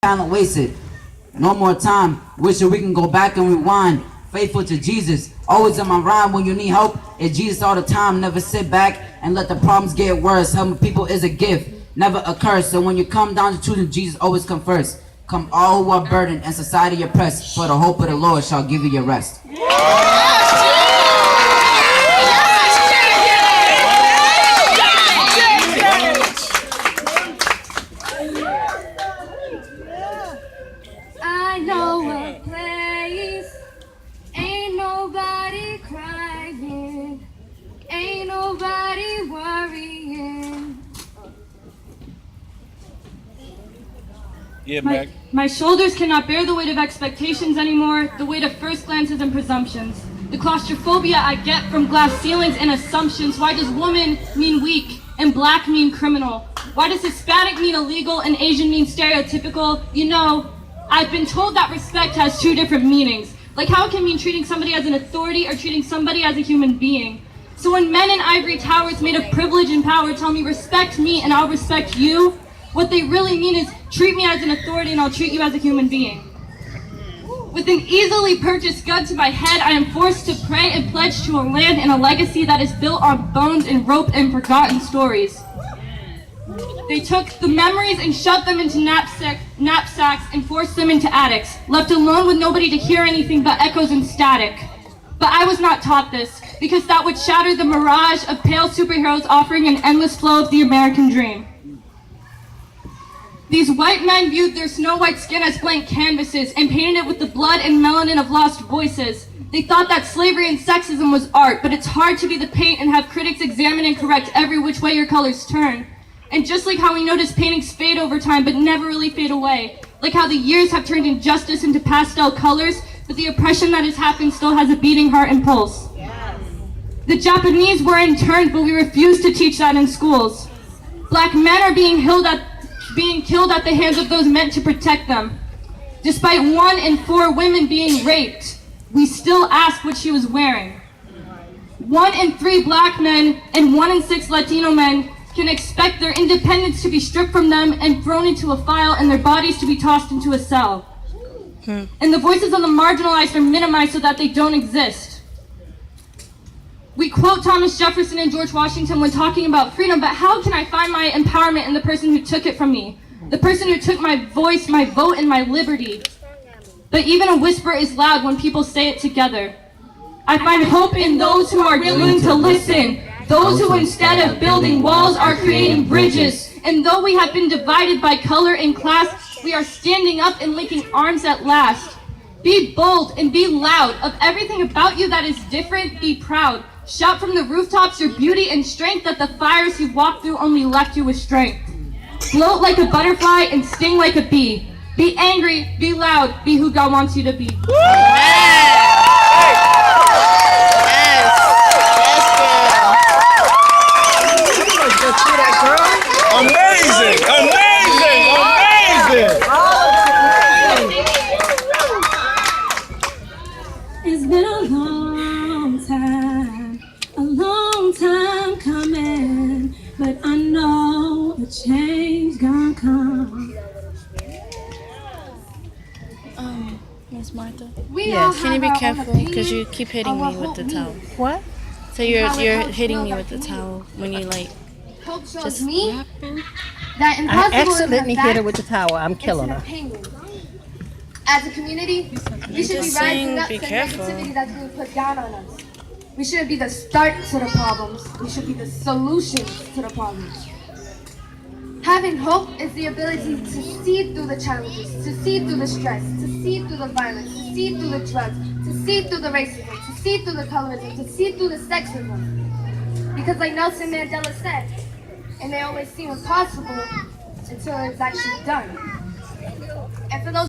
talent wasted. No more time, wishing we can go back and rewind. Faithful to Jesus, always in my rhyme when you need help. It's Jesus all the time, never sit back and let the problems get worse. Helping people is a gift, never a curse. So when you come down to choosing Jesus, always come first. Come all who are burdened and society oppressed, for the hope of the Lord shall give you your rest. I know a place, ain't nobody crying, ain't nobody worrying. Yeah, Meg. My shoulders cannot bear the weight of expectations anymore, the weight of first glances and presumptions. The claustrophobia I get from glass ceilings and assumptions. Why does woman mean weak and black mean criminal? Why does Hispanic mean illegal and Asian mean stereotypical? You know, I've been told that respect has two different meanings. Like how it can mean treating somebody as an authority or treating somebody as a human being. So when men in ivory towers made of privilege and power tell me respect me and I'll respect you, what they really mean is treat me as an authority and I'll treat you as a human being. With an easily purchased gun to my head, I am forced to pray and pledge to a land and a legacy that is built on bones and rope and forgotten stories. They took the memories and shoved them into knapsacks and forced them into attics, left alone with nobody to hear anything but echoes and static. But I was not taught this, because that would shatter the mirage of pale superheroes offering an endless flow of the American dream. These white men viewed their snow white skin as blank canvases and painted it with the blood and melanin of lost voices. They thought that slavery and sexism was art, but it's hard to be the paint and have critics examine and correct every which way your colors turn. And just like how we notice paintings fade over time but never really fade away, like how the years have turned injustice into pastel colors, but the oppression that has happened still has a beating heart and pulse. Yes. The Japanese were interned, but we refuse to teach that in schools. Black men are being killed at the hands of those meant to protect them. Despite 1 in 4 women being raped, we still ask what she was wearing. 1 in 3 black men and 1 in 6 Latino men can expect their independence to be stripped from them and thrown into a file and their bodies to be tossed into a cell. And the voices of the marginalized are minimized so that they don't exist. We quote Thomas Jefferson and George Washington when talking about freedom, but how can I find my empowerment in the person who took it from me? The person who took my voice, my vote, and my liberty. But even a whisper is loud when people say it together. I find hope in those who are willing to listen, those who instead of building walls are creating bridges. And though we have been divided by color and class, we are standing up and linking arms at last. Be bold and be loud. Of everything about you that is different, be proud. Shout from the rooftops your beauty and strength, that the fires you've walked through only left you with strength. Float like a butterfly and sting like a bee. Be angry, be loud, be who God wants you to be. Amazing! Amazing! Amazing! It's been a long time coming, but I know the change gonna come. Miss Martha? Yes, Can you be careful? Because you keep hitting me with the towel. What? So you're hitting me with the towel when you like. Hope shows Just me that I impossible accidentally is a hit her fact with the towel. I'm killing her. opinion. As a community, we should be just rising saying, up be to careful. negativity that's being put down on us. We shouldn't be the start to the problems. We should be the solutions to the problems. Having hope is the ability to see through the challenges, to see through the stress, to see through the violence, to see through the drugs, to see through the racism, to see through the colorism, to see through the sexism. Because like Nelson Mandela said, it may always seem impossible until it's actually done.